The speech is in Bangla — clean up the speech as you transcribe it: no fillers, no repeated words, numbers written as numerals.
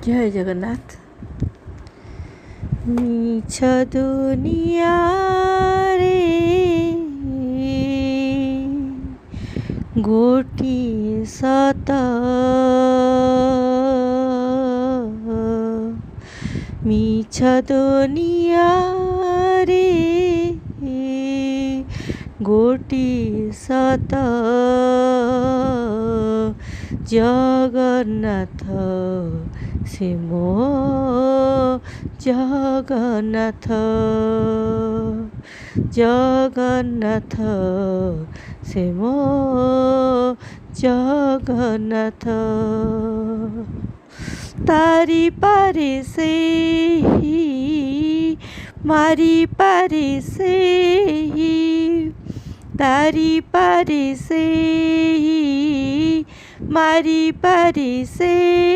জয় জগন্নাথ। মিছ দুনিয়ারে গোটিয়ে সত, মিছ দুনিয়ারে গোটিয়ে সত, জগন্নাথ সে মো জগন্নাথ, জগন্নাথ সে মো জগন্নাথ। তারি পারে সেই মারি পারে সেই, তারি পারে সেই মারি পারে সেই।